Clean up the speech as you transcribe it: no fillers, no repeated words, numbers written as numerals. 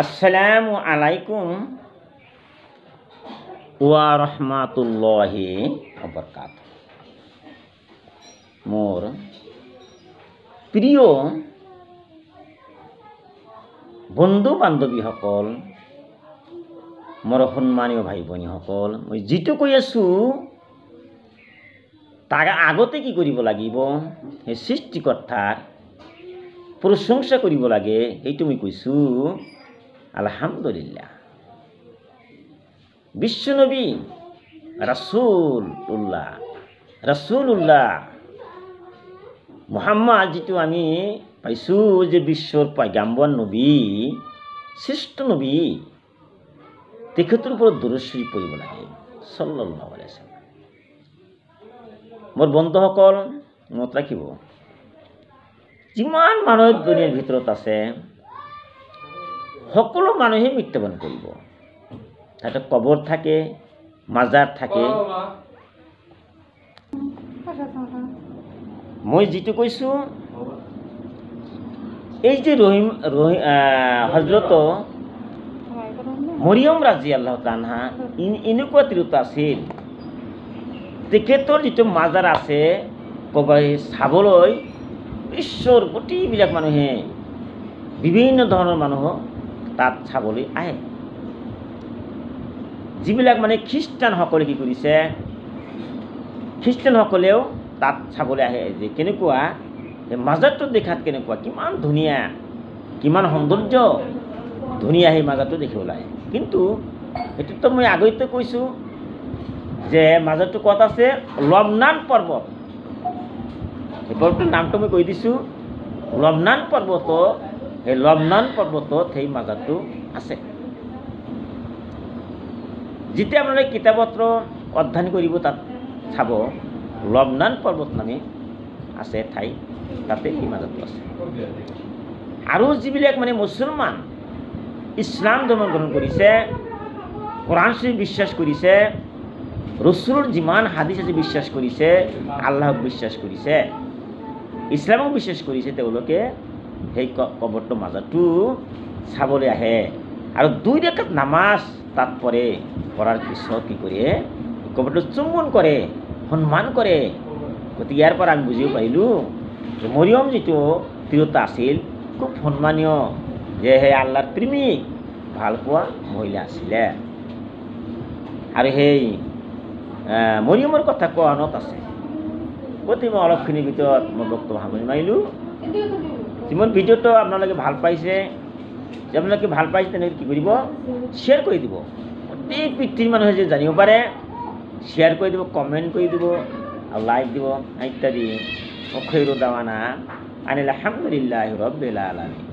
আসসালামু আলাইকুম ওয়া ৰাহমাতুল্লাহি ওয়া বাৰাকাতুহু। মোৰ প্ৰিয় বন্ধু বান্ধৱীসকল, মোৰ সন্মানীয় ভাই ভনীসকল, মই যিটো কৈ আছোঁ তাৰ আগতে কি কৰিব লাগিব? সেই সৃষ্টিকৰ্তাৰ প্ৰশংসা কৰিব লাগে। সেইটো মই কৈছোঁ আলহামদুলিল্লাহ। বিশ্বনবী ৰাসূলুল্লাহ মুহাম্মদ যিটো আমি পাইছোঁ যে বিশ্বৰ পয়গাম্বৰ নবী, শ্ৰেষ্ঠ নবী, তেখেতৰ ওপৰত দৰুদ শৰীফ পঢ়িব লাগে সাল্লাল্লাহু আলাইহি ওয়াসাল্লাম। মোৰ বন্ধুসকল মনত ৰাখিব, যিমান মানুহ দুনিয়াৰ ভিতৰত আছে সকলো মানুহে মৃত্যুবৰণ কৰিব। তাতে কবৰ থাকে, মাজাৰ থাকে। মই যিটো কৈছোঁ, এই যে হজৰত মৰিয়ম ৰাদিয়াল্লাহু তাআলা এনেকুৱা তিৰোতা আছিল, তেখেতৰ যিটো মাজাৰ আছে ক'বাই চাবলৈ বিশ্বৰ গোটেইবিলাক মানুহে, বিভিন্ন ধৰণৰ মানুহ তাত চাবলৈ আহে। যিবিলাক মানে খ্ৰীষ্টানসকলে কি কৰিছে, খ্ৰীষ্টানসকলেও তাত চাবলৈ আহে যে কেনেকুৱা এই মাজাৰটো দেখাত কেনেকুৱা, কিমান ধুনীয়া, কিমান সৌন্দৰ্য ধুনীয়া সেই মাজাৰটো দেখিবলৈ আহে। কিন্তু সেইটোতো মই আগতে কৈছোঁ যে মাজাৰটো ক'ত আছে? লবনান পৰ্বত। এই পৰ্বতৰ নামটো মই কৈ দিছোঁ, লবনান পৰ্বত। সেই লবনান পৰ্বতত সেই মাজাৰটো আছে। যেতিয়া আপোনালোকে কিতাপ পত্ৰ অধ্যয়ন কৰিব তাত চাব, লবনান পৰ্বত নামে আছে ঠাই, তাতে সেই মাজাৰটো আছে। আৰু যিবিলাক মানে মুছলমান ইছলাম ধৰ্ম গ্ৰহণ কৰিছে, কোৰাণ শৰীফ বিশ্বাস কৰিছে, ৰসুলৰ যিমান হাদিছ আছে বিশ্বাস কৰিছে, আল্লাহক বিশ্বাস কৰিছে, ইছলামক বিশ্বাস কৰিছে, তেওঁলোকে সেই কবৰটো মাজাৰটো চাবলৈ আহে। আৰু 2 ৰাকাত নামাজ তাত পঢ়ে। পঢ়াৰ পিছত কি কৰে? কবৰটো চুম্বন কৰে, সন্মান কৰে। গতিকে ইয়াৰ পৰা আমি বুজিব পাৰিলোঁ যে মৰিয়ম যিটো তিৰোতা আছিল, খুব সন্মানীয়, যে সেই আল্লাহৰ প্ৰেমিক, ভাল পোৱা মহিলা আছিলে। আৰু সেই মৰিয়মৰ কথা কোৱানত আছে। গতিকে মই অলপখিনিৰ ভিতৰত মই বক্তব্য সামৰি মাৰিলোঁ। যিমান ভিডিঅ'টো আপোনালোকে ভাল পাইছে, যে আপোনালোকে ভাল পাইছে তেনেকৈ কি কৰিব? শ্বেয়াৰ কৰি দিব। গোটেই পৃথিৱীৰ মানুহে যে জানিব পাৰে, শ্বেয়াৰ কৰি দিব, কমেণ্ট কৰি দিব আৰু লাইক দিব ইত্যাদি। খৈৰু দাৱানা আনিল হামদুলিল্লাহি ৰাব্বিল আলামিন।